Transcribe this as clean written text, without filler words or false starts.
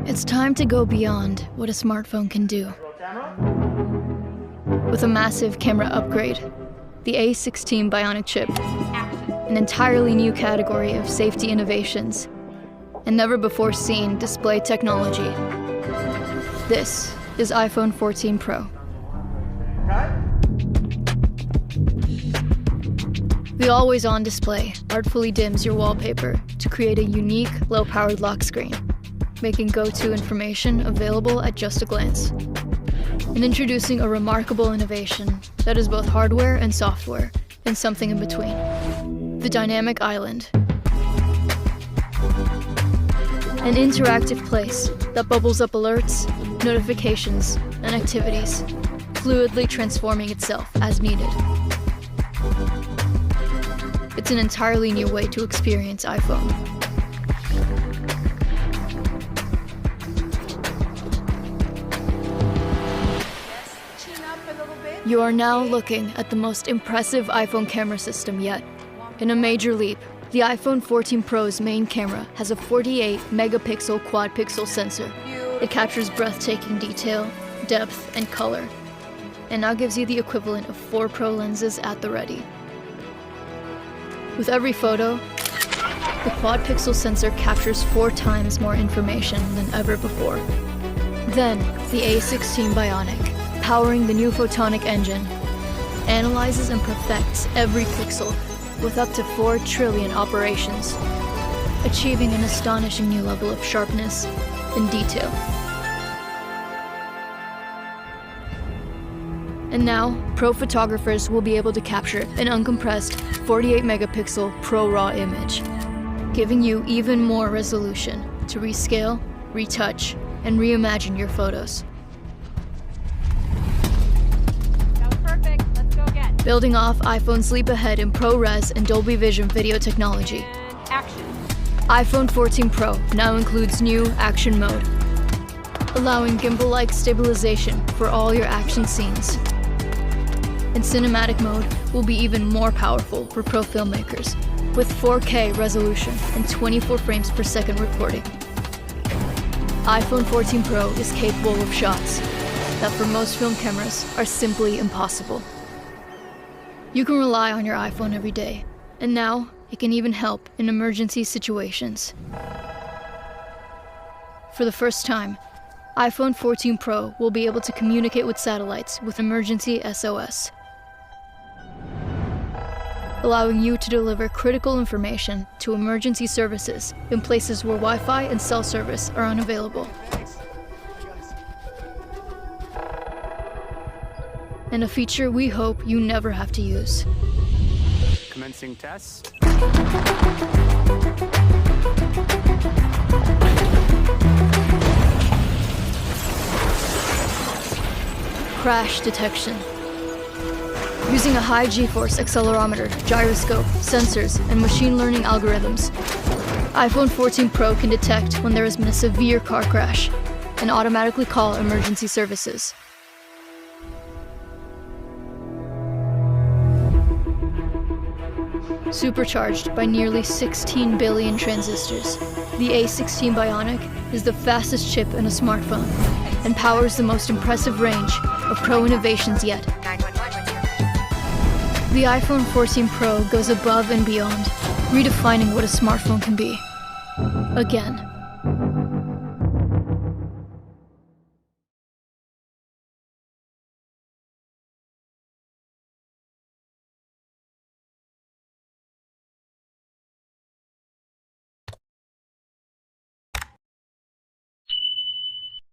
It's time to go beyond what a smartphone can do. With a massive camera upgrade, the A16 Bionic chip, an entirely new category of safety innovations, and never-before-seen display technology. This is iPhone 14 Pro. The always-on display artfully dims your wallpaper to create a unique, low-powered lock screen, making go-to information available at just a glance. And introducing a remarkable innovation that is both hardware and software, and something in between. The Dynamic Island. An interactive place that bubbles up alerts, notifications, and activities, fluidly transforming itself as needed. It's an entirely new way to experience iPhone. You are now looking at the most impressive iPhone camera system yet. In a major leap, the iPhone 14 Pro's main camera has a 48 megapixel quad-pixel sensor. It captures breathtaking detail, depth, and color, and now gives you the equivalent of 4 Pro lenses at the ready. With every photo, the quad-pixel sensor captures 4 times more information than ever before. Then, the A16 Bionic, powering the new photonic engine, analyzes and perfects every pixel with up to 4 trillion operations, achieving an astonishing new level of sharpness and detail. And now, pro photographers will be able to capture an uncompressed 48 megapixel Pro RAW image, giving you even more resolution to rescale, retouch, and reimagine your photos. That was perfect. Let's go again. Building off iPhone's leap ahead in ProRes and Dolby Vision video technology, Action. iPhone 14 Pro now includes new Action Mode, allowing gimbal-like stabilization for all your action scenes. And Cinematic Mode will be even more powerful for pro filmmakers, with 4K resolution and 24 frames per second recording. iPhone 14 Pro is capable of shots that for most film cameras are simply impossible. You can rely on your iPhone every day, and now it can even help in emergency situations. For the first time, iPhone 14 Pro will be able to communicate with satellites with emergency SOS, allowing you to deliver critical information to emergency services in places where Wi-Fi and cell service are unavailable. And a feature we hope you never have to use. Commencing test. Crash detection. Using a high G-force accelerometer, gyroscope, sensors, and machine learning algorithms, iPhone 14 Pro can detect when there has been a severe car crash and automatically call emergency services. Supercharged by nearly 16 billion transistors, the A16 Bionic is the fastest chip in a smartphone and powers the most impressive range of Pro innovations yet. The iPhone 14 Pro goes above and beyond, redefining what a smartphone can be. Again.